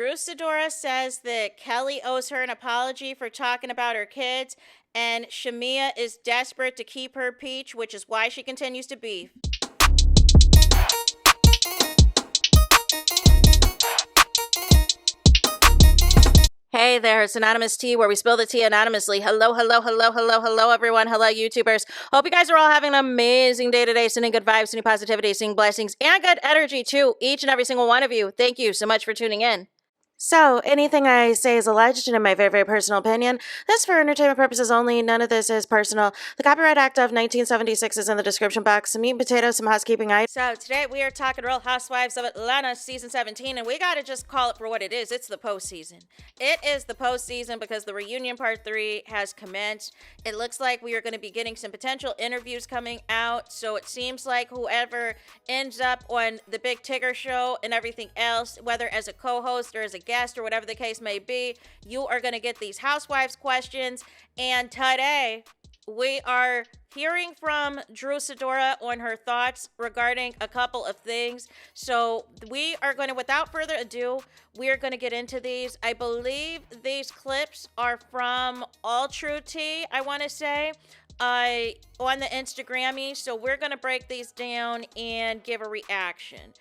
SIDORA says that Kelly owes her an apology for talking about her kids, and SHAMEA is desperate to keep her peach, which is why she continues to beef. Hey there, it's Anonymous Tea, where we spill the tea anonymously. Hello, hello, hello, hello, hello, everyone. Hello, YouTubers. Hope you guys are all having an amazing day today, sending good vibes, sending positivity, sending blessings, and good energy to each and every single one of you. Thank you so much for tuning in. So, anything I say is alleged and in my very, very personal opinion. This for entertainment purposes only. None of this is personal. The Copyright Act of 1976 is in the description box. Some meat and potatoes, some housekeeping items. So, today we are talking Real Housewives of Atlanta Season 17, and we gotta just call it for what it is. It's the postseason. It is the postseason because the reunion part 3 has commenced. It looks like we are going to be getting some potential interviews coming out, so it seems like whoever ends up on the Big Tigger show and everything else, whether as a co-host or as a guest or whatever the case may be, you are going to get these housewives questions. And today we are hearing from SIDORA on her thoughts regarding a couple of things. So we are going to, without further ado, we are going to get into these. I believe these clips are from All True Tea, I want to say, on the Instagrammy. So we're going to break these down and give a reaction.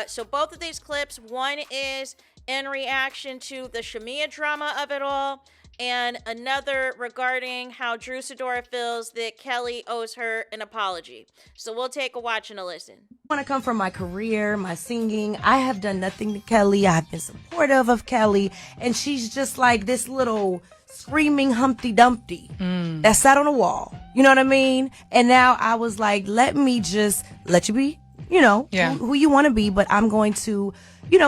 So both of these clips, one is in reaction to the SHAMEA drama of it all, and another regarding how SIDORA feels that Kelly owes her an apology. So we'll take a watch and a listen. I want to come from my career, my singing. I have done nothing to Kelly. I've been supportive of Kelly, and she's just like this little screaming Humpty Dumpty that sat on a wall. You know what I mean? And now I was like, let me just let you be, who you want to be, but I'm going to,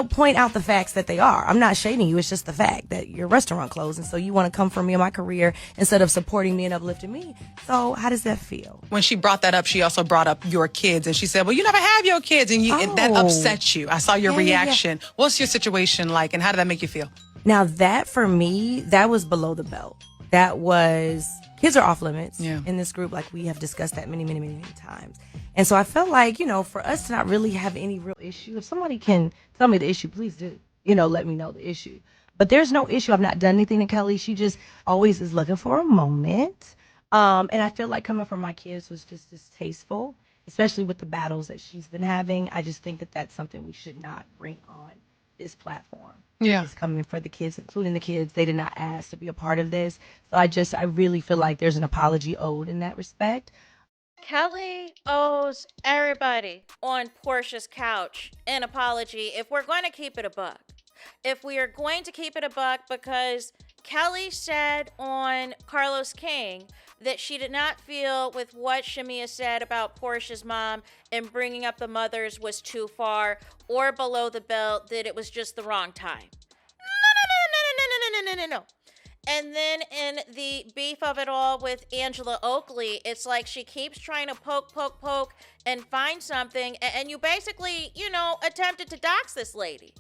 point out the facts that they are. I'm not shading you. It's just the fact that your restaurant closed, and so you want to come from me in my career instead of supporting me and uplifting me. So how does that feel? When she brought that up, she also brought up your kids, and she said, well, you never have your kids, and and that upset you. I saw your reaction. Yeah. What's your situation like, and how did that make you feel? Now that, for me, that was below the belt. That was, kids are off limits in this group. Like, we have discussed that many, many, many, many times. And so I felt like, for us to not really have any real issue, if somebody can tell me the issue, please do, let me know the issue. But there's no issue. I've not done anything to Kelly. She just always is looking for a moment. And I feel like coming from my kids was just distasteful, especially with the battles that she's been having. I just think that that's something we should not bring on this platform. Yeah. It's coming for the kids, including the kids. They did not ask to be a part of this. So I really feel like there's an apology owed in that respect. Kelly owes everybody on Portia's couch an apology if we're going to keep it a buck. If we are going to keep it a buck, because Kelly said on Carlos King that she did not feel with what SHAMEA said about Portia's mom and bringing up the mothers was too far or below the belt, that it was just the wrong time. No. And then in the beef of it all with Angela Oakley, it's like she keeps trying to poke, and find something. And you basically, attempted to dox this lady.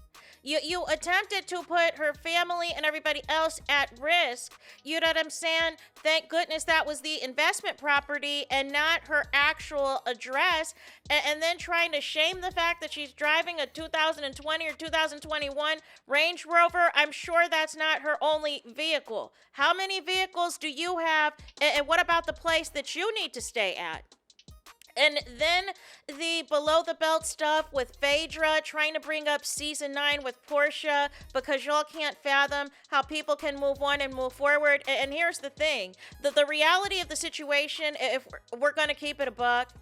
You attempted to put her family and everybody else at risk. You know what I'm saying? Thank goodness that was the investment property and not her actual address. And then trying to shame the fact that she's driving a 2020 or 2021 Range Rover. I'm sure that's not her only vehicle. How many vehicles do you have? And what about the place that you need to stay at? And then the below the belt stuff with Phaedra trying to bring up season 9 with Portia because y'all can't fathom how people can move on and move forward. And here's the thing, the reality of the situation, if we're going to keep it a buck,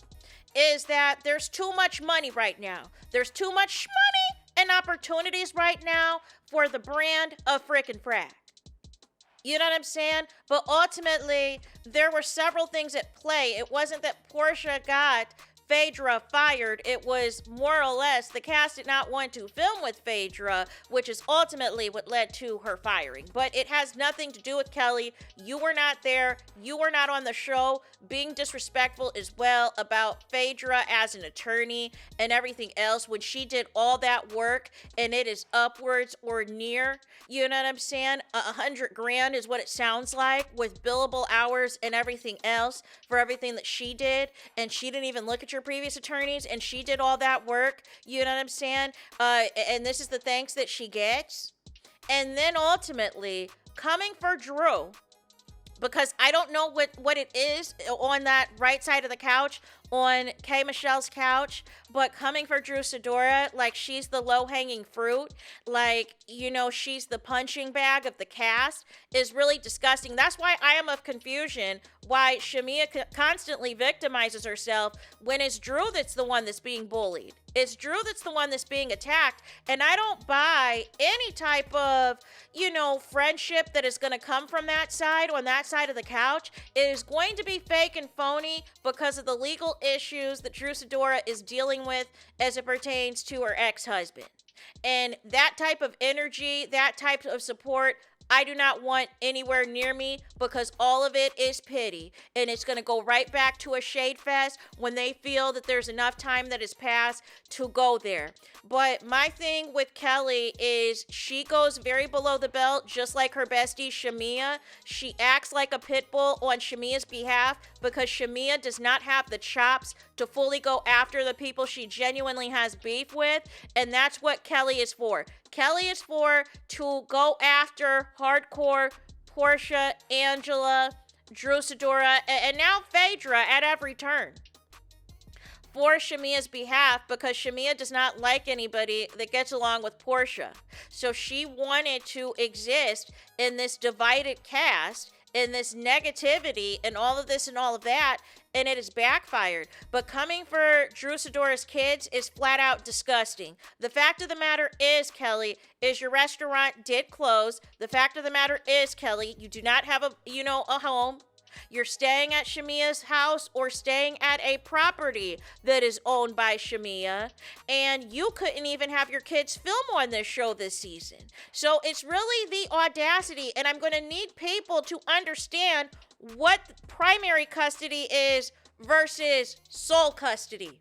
is that there's too much money right now. There's too much money and opportunities right now for the brand of frickin' frag. You know what I'm saying? But ultimately, there were several things at play. It wasn't that Portia got Phaedra fired. It was more or less the cast did not want to film with Phaedra, which is ultimately what led to her firing. But it has nothing to do with Kelly. You were not there. You were not on the show. Being disrespectful as well about Phaedra as an attorney and everything else when she did all that work and it is upwards or near, you know what I'm saying? $100,000 is what it sounds like with billable hours and everything else for everything that she did. And she didn't even look at your previous attorneys and she did all that work. You know what I'm saying? And this is the thanks that she gets. And then ultimately coming for Drew, because I don't know what it is on that right side of the couch, on K. Michelle's couch, but coming for Drew SIDORA like she's the low-hanging fruit, like, she's the punching bag of the cast, is really disgusting. That's why I am of confusion why SHAMEA constantly victimizes herself when it's Drew that's the one that's being bullied. It's Drew that's the one that's being attacked, and I don't buy any type of, friendship that is going to come from that side, on that side of the couch. It is going to be fake and phony because of the legal issues that Drew SIDORA is dealing with as it pertains to her ex-husband. And that type of energy, that type of support, I do not want anywhere near me, because all of it is pity. And it's going to go right back to a shade fest when they feel that there's enough time that has passed to go there. But my thing with Kelly is she goes very below the belt, just like her bestie SHAMEA. She acts like a pit bull on SHAMEA's behalf because SHAMEA does not have the chops to fully go after the people she genuinely has beef with. And that's what Kelly is for. Kelly is for to go after hardcore Portia, Angela, Drew SIDORA, and now Phaedra at every turn for SHAMEA's behalf, because SHAMEA does not like anybody that gets along with Portia. So she wanted to exist in this divided cast, in this negativity, and all of this and all of that, and it has backfired. But coming for Drew SIDORA's kids is flat out disgusting. The fact of the matter is, Kelly, is your restaurant did close. The fact of the matter is, Kelly, you do not have a home. You're staying at SHAMEA's house or staying at a property that is owned by SHAMEA, and you couldn't even have your kids film on this show this season. So it's really the audacity, and I'm going to need people to understand what primary custody is versus sole custody.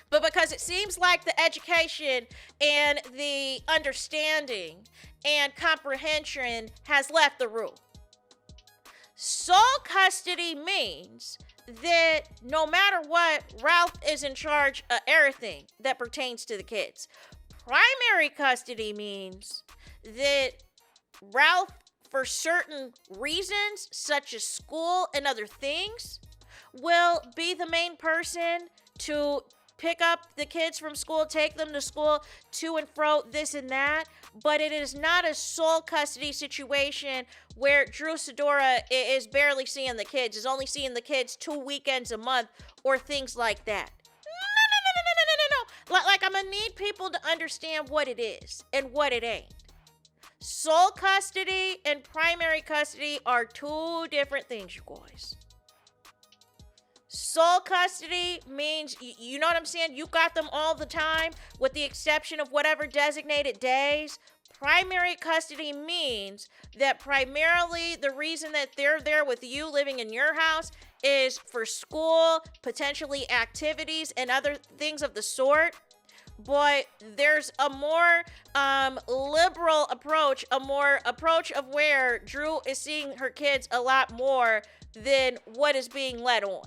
But because it seems like the education and the understanding and comprehension has left the room. Sole custody means that no matter what, Ralph is in charge of everything that pertains to the kids. Primary custody means that Ralph, for certain reasons, such as school and other things, will be the main person to pick up the kids from school, take them to school, to and fro, this and that. But it is not a sole custody situation where Drew SIDORA is barely seeing the kids, is only seeing the kids 2 weekends a month, or things like that. No. Like, I'm gonna need people to understand what it is and what it ain't. Sole custody and primary custody are two different things, you guys. Sole custody means, you know what I'm saying? You got them all the time, with the exception of whatever designated days. Primary custody means that primarily the reason that they're there with you, living in your house, is for school, potentially activities, and other things of the sort. But there's a more liberal approach, approach of where Drew is seeing her kids a lot more than what is being led on.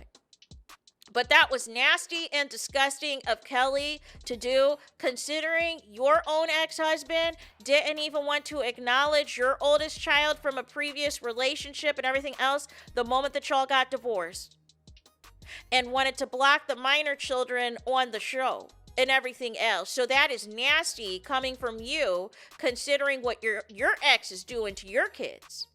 But that was nasty and disgusting of Kelly to do, considering your own ex-husband didn't even want to acknowledge your oldest child from a previous relationship and everything else the moment that y'all got divorced, and wanted to block the minor children on the show and everything else. So that is nasty coming from you, considering what your ex is doing to your kids.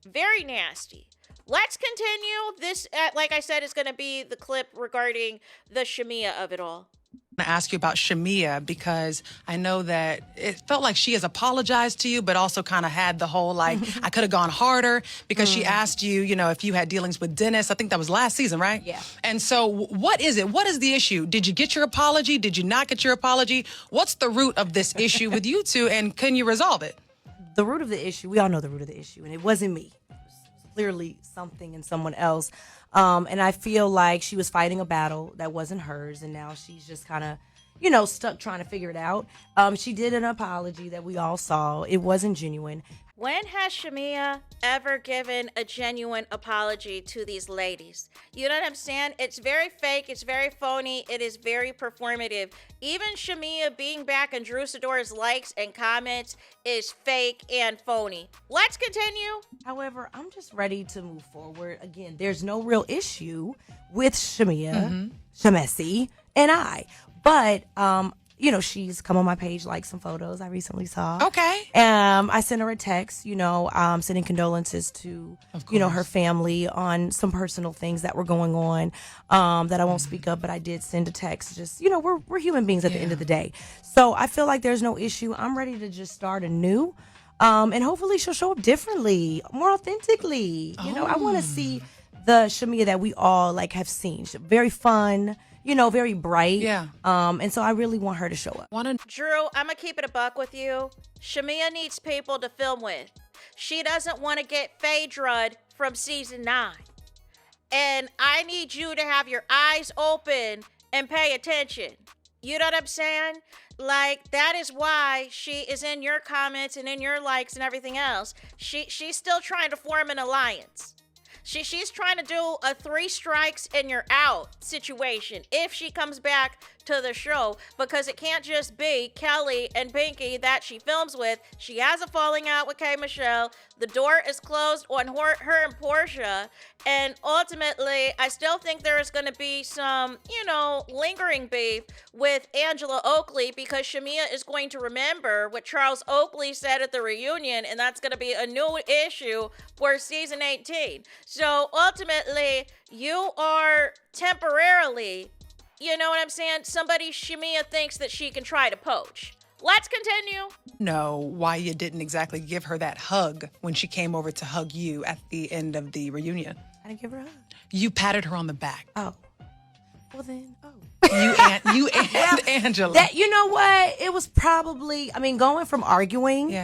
Very nasty. Let's continue. This, like I said, is going to be the clip regarding the SHAMEA of it all. I want to ask you about SHAMEA, because I know that it felt like she has apologized to you, but also kind of had the whole, like, I could have gone harder, because she asked you, if you had dealings with Dennis. I think that was last season, right? Yeah. And so what is it? What is the issue? Did you get your apology? Did you not get your apology? What's the root of this issue with you two, and can you resolve it? The root of the issue, we all know the root of the issue, and it wasn't me. Clearly something in someone else. And I feel like she was fighting a battle that wasn't hers, and now she's just kind of, stuck trying to figure it out. She did an apology that we all saw. It wasn't genuine. When has Shamea ever given a genuine apology to these ladies? You know what I'm saying? It's very fake. It's very phony. It is very performative. Even Shamea being back in Drew Sidora's likes and comments is fake and phony. Let's continue. However, I'm just ready to move forward. Again, there's no real issue with Shamea, Shamesi, and I. But, she's come on my page, like some photos I recently saw. Okay. I sent her a text, sending condolences to, her family on some personal things that were going on that I won't speak of, but I did send a text. Just, we're human beings at the end of the day. So I feel like there's no issue. I'm ready to just start anew. And hopefully she'll show up differently, more authentically. I want to see the Shamea that we all have seen. She's very fun. Very bright. Yeah. And so I really want her to show up. Drew, I'm going to keep it a buck with you. Shamea needs people to film with. She doesn't want to get Phaedra'd from season 9. And I need you to have your eyes open and pay attention. You know what I'm saying? That is why she is in your comments and in your likes and everything else. She's still trying to form an alliance. She's trying to do a 3 strikes and you're out situation if she comes back to the show, because it can't just be Kelly and Pinky that she films with. She has a falling out with K. Michelle. The door is closed on her and Portia. And ultimately, I still think there is going to be some, lingering beef with Angela Oakley, because Shamea is going to remember what Charles Oakley said at the reunion, and that's going to be a new issue for season 18. So ultimately, you are temporarily, you know what I'm saying, somebody Shamea thinks that she can try to poach. Let's continue. Know why you didn't exactly give her that hug when she came over to hug you at the end of the reunion. I didn't give her a hug. You patted her on the back. Oh. Well then, You and Angela. That, you know what? It was probably, going from arguing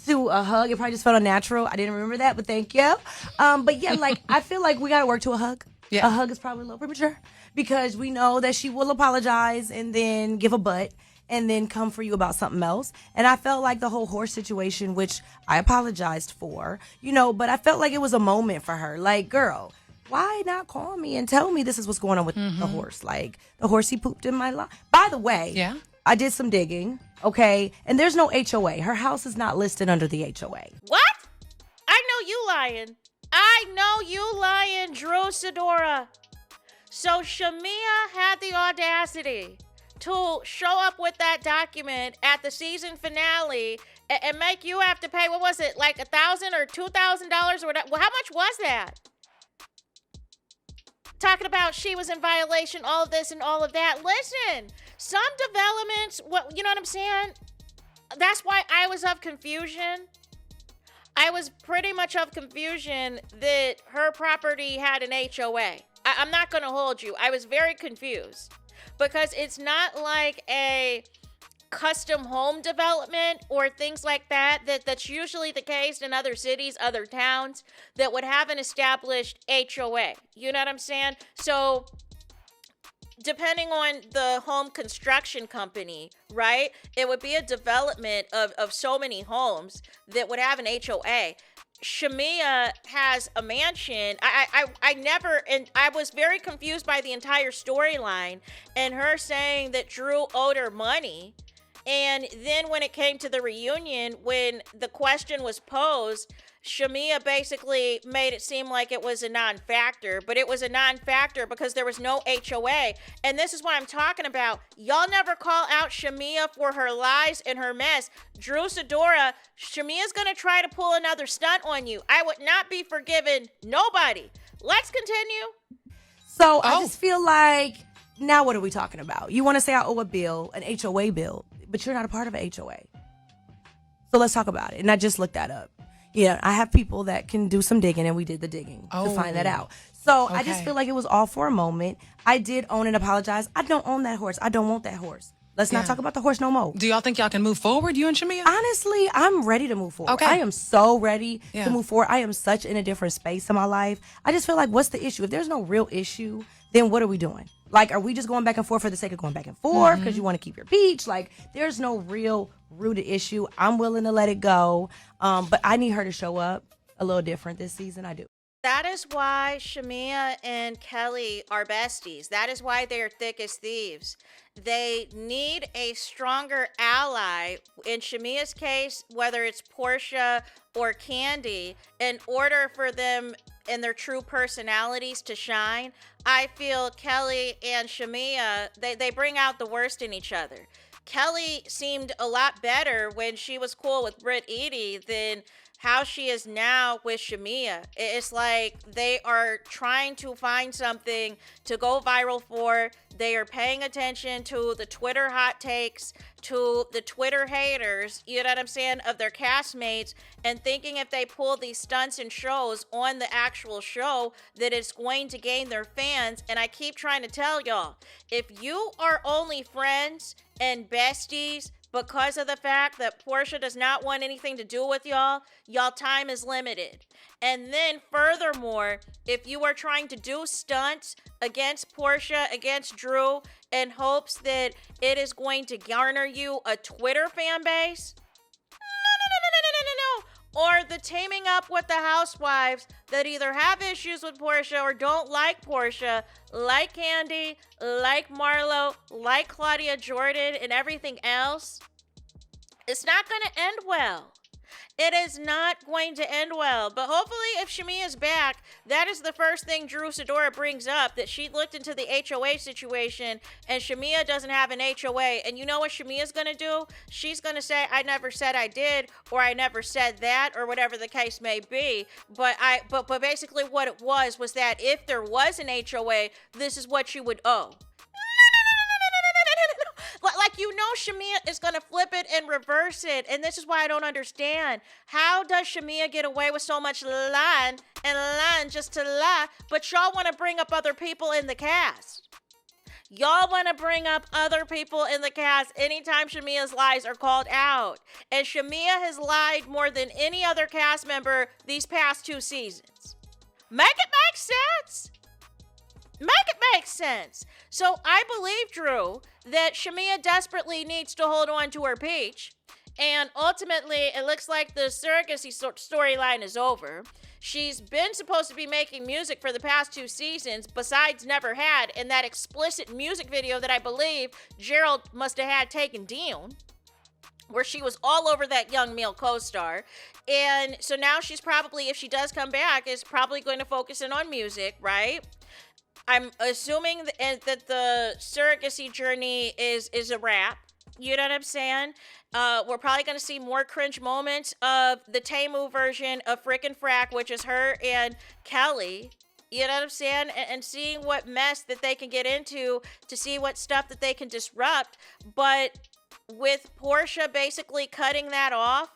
to a hug, it probably just felt unnatural. I didn't remember that, but thank you. But yeah, I feel like we got to work to a hug. Yeah. A hug is probably a little premature, because we know that she will apologize and then give a butt and then come for you about something else. And I felt like the whole horse situation, which I apologized for, but I felt like it was a moment for her. Girl, why not call me and tell me this is what's going on with the horse? The horse, he pooped in my lawn. By the way, I did some digging, okay? And there's no HOA. Her house is not listed under the HOA. What? I know you lying, Drew Sidora. So Shamea had the audacity to show up with that document at the season finale and make you have to pay, what was it, $1,000 or $2,000 or whatever? Well, how much was that? Talking about she was in violation, all of this and all of that. Listen, some developments, you know what I'm saying? That's why I was of confusion. I was pretty much of confusion that her property had an HOA. I'm not going to hold you. I was very confused, because it's not like a custom home development or things like that's usually the case in other cities, other towns that would have an established HOA. You know what I'm saying? So depending on the home construction company, right, it would be a development of so many homes that would have an HOA. Shamea has a mansion. I was very confused by the entire storyline and her saying that Drew owed her money. And then when it came to the reunion, when the question was posed, Shamea basically made it seem like it was a non-factor, but it was a non-factor because there was no HOA. And this is what I'm talking about. Y'all never call out Shamea for her lies and her mess. Drew Sidora, Shamea's going to try to pull another stunt on you. I would not be forgiving nobody. Let's continue. So I just feel like, now what are we talking about? You want to say I owe a bill, an HOA bill, but you're not a part of an HOA. So let's talk about it. And I just looked that up. Yeah, I have people that can do some digging, and we did the digging to find that out. So I just feel like it was all for a moment. I did own and apologize. I don't own that horse. I don't want that horse. Let's not talk about the horse no more. Do y'all think y'all can move forward, you and Shamea? Honestly, I'm ready to move forward. Okay. I am so ready to move forward. I am such in a different space in my life. I just feel like, what's the issue? If there's no real issue, then what are we doing? Like, are we just going back and forth for the sake of going back and forth because you want to keep your peach? Like, there's no real rooted issue. I'm willing to let it go. But I need her to show up a little different this season. I do. That is why SHAMEA and Kelly are besties. That is why they are thick as thieves. They need a stronger ally, in SHAMEA's case, whether it's Portia or Candy, in order for them and their true personalities to shine. I feel Kelly and SHAMEA, they bring out the worst in each other. Kelly seemed a lot better when she was cool with Britt Edie than how she is now with SHAMEA. It's like they are trying to find something to go viral for. They are paying attention to the Twitter hot takes, to the Twitter haters, you know what I'm saying, of their castmates, and thinking if they pull these stunts and shows on the actual show that it's going to gain their fans. And I keep trying to tell y'all, if you are only friends and besties because of the fact that Portia does not want anything to do with y'all time is limited. And then furthermore, if you are trying to do stunts against Portia, against Drew, in hopes that it is going to garner you a Twitter fan base, no. Or the teaming up with the housewives that either have issues with Portia or don't like Portia, like Candy, like Marlo, like Claudia Jordan, and everything else, it's not going to end well. It is not going to end well. But hopefully, if SHAMEA is back, that is the first thing Drew SIDORA brings up, that she looked into the HOA situation and SHAMEA doesn't have an HOA. And you know what SHAMEA is going to do? She's going to say, I never said I did, or I never said that, or whatever the case may be. But basically what it was that if there was an HOA, this is what you would owe. Like, you know, SHAMEA is going to flip it and reverse it. And this is why I don't understand. How does SHAMEA get away with so much lying and lying just to lie? But y'all want to bring up other people in the cast. Y'all want to bring up other people in the cast anytime SHAMEA's lies are called out. And SHAMEA has lied more than any other cast member these past 2 seasons. Make it make sense. Make it make sense. So I believe, Drew, that SHAMEA desperately needs to hold on to her peach. And ultimately, it looks like the surrogacy storyline is over. She's been supposed to be making music for the past 2 seasons, besides Never Had, in that explicit music video that I believe Gerald must have had taken down, where she was all over that young male co-star. And so now she's probably, if she does come back, is probably going to focus in on music, right? I'm assuming that the surrogacy journey is a wrap. You know what I'm saying? We're probably going to see more cringe moments of the Tamu version of Frickin' Frack, which is her and Kelly. You know what I'm saying? And seeing what mess that they can get into to see what stuff that they can disrupt. But with Portia basically cutting that off,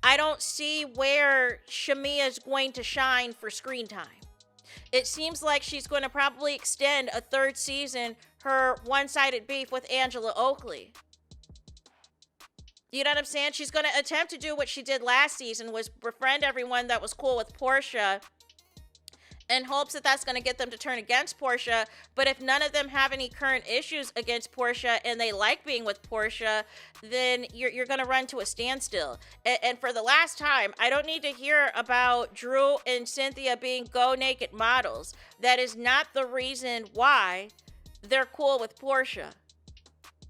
I don't see where SHAMEA is going to shine for screen time. It seems like she's going to probably extend a 3rd season, her one-sided beef with Angela Oakley. You know what I'm saying? She's going to attempt to do what she did last season, was befriend everyone that was cool with Portia, in hopes that that's going to get them to turn against Portia. But if none of them have any current issues against Portia and they like being with Portia, then you're going to run to a standstill. And for the last time, I don't need to hear about Drew and Cynthia being go naked models. That is not the reason why they're cool with Portia.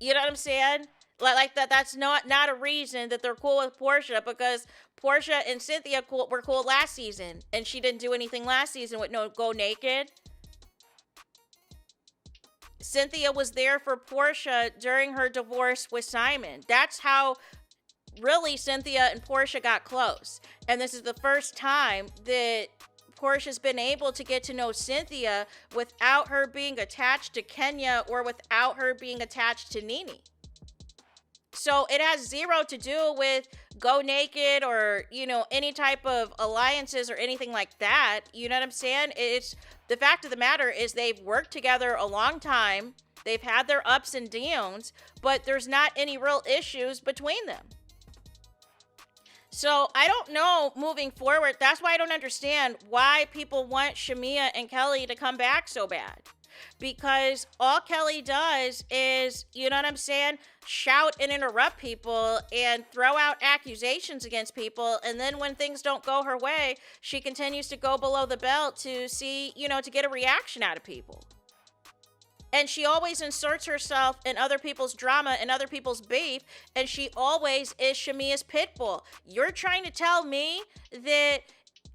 You know what I'm saying? Like that's not a reason that they're cool with Portia, because Portia and Cynthia were cool last season, and she didn't do anything last season with no go naked. Cynthia was there for Portia during her divorce with Simon. That's how really Cynthia and Portia got close. And this is the first time that Portia's been able to get to know Cynthia without her being attached to Kenya or without her being attached to Nene. So it has zero to do with go naked or, you know, any type of alliances or anything like that. You know what I'm saying? It's The fact of the matter is they've worked together a long time. They've had their ups and downs, but there's not any real issues between them. So I don't know moving forward. That's why I don't understand why people want SHAMEA and Kelly to come back so bad. Because all Kelly does is, you know what I'm saying, shout and interrupt people and throw out accusations against people. And then when things don't go her way, she continues to go below the belt to see, you know, to get a reaction out of people. And she always inserts herself in other people's drama and other people's beef. And she always is SHAMEA's pit bull. You're trying to tell me that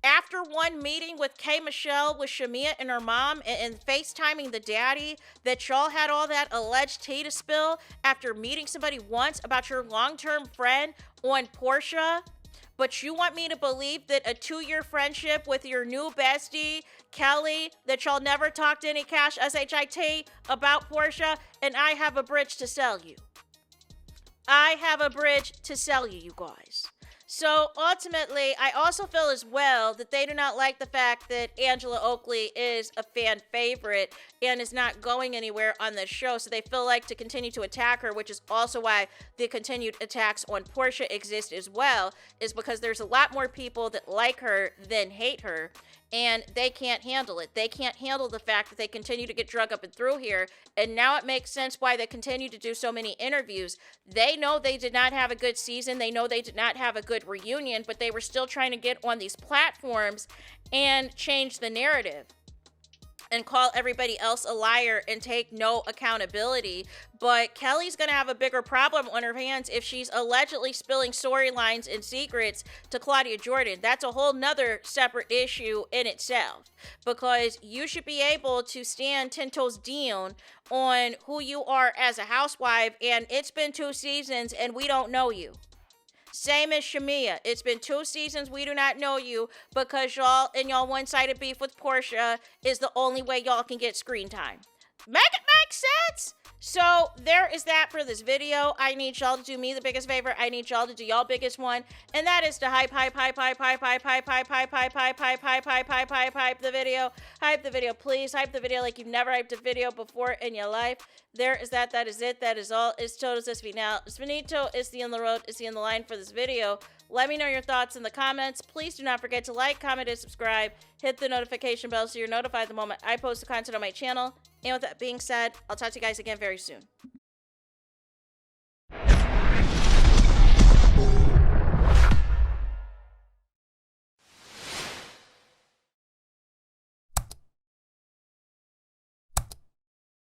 after one meeting with K. Michelle with SHAMEA and her mom and FaceTiming the daddy, that y'all had all that alleged tea to spill after meeting somebody once about your long-term friend on Portia? But you want me to believe that a 2-year friendship with your new bestie, Kelly, that y'all never talked any cash, SHIT, about Portia, and I have a bridge to sell you. I have a bridge to sell you, you guys. So ultimately, I also feel as well that they do not like the fact that Angela Oakley is a fan favorite and is not going anywhere on this show. So they feel like to continue to attack her, which is also why the continued attacks on Portia exist as well, is because there's a lot more people that like her than hate her. And they can't handle it. They can't handle the fact that they continue to get drug up and through here. And now it makes sense why they continue to do so many interviews. They know they did not have a good season. They know they did not have a good reunion, but they were still trying to get on these platforms and change the narrative and call everybody else a liar and take no accountability. But Kelly's going to have a bigger problem on her hands if she's allegedly spilling storylines and secrets to Claudia Jordan. That's a whole nother separate issue in itself, because you should be able to stand 10 toes down on who you are as a housewife, and it's been 2 seasons and we don't know you. Same as SHAMEA. It's been 2 seasons. We do not know you because y'all and y'all one-sided beef with Portia is the only way y'all can get screen time. Make it make sense? So there is that for this video. I need y'all to do me the biggest favor. I need y'all to do y'all biggest one, and that is to hype the video. Hype the video, please. Hype the video like you've never hyped a video before in your life. There is that. That is it. That is all. It's Todos es final. Es finito. It's the end of the road. It's the end of the line for this video. Let me know your thoughts in the comments. Please do not forget to like, comment, and subscribe. Hit the notification bell so you're notified the moment I post the content on my channel. And with that being said, I'll talk to you guys again very soon.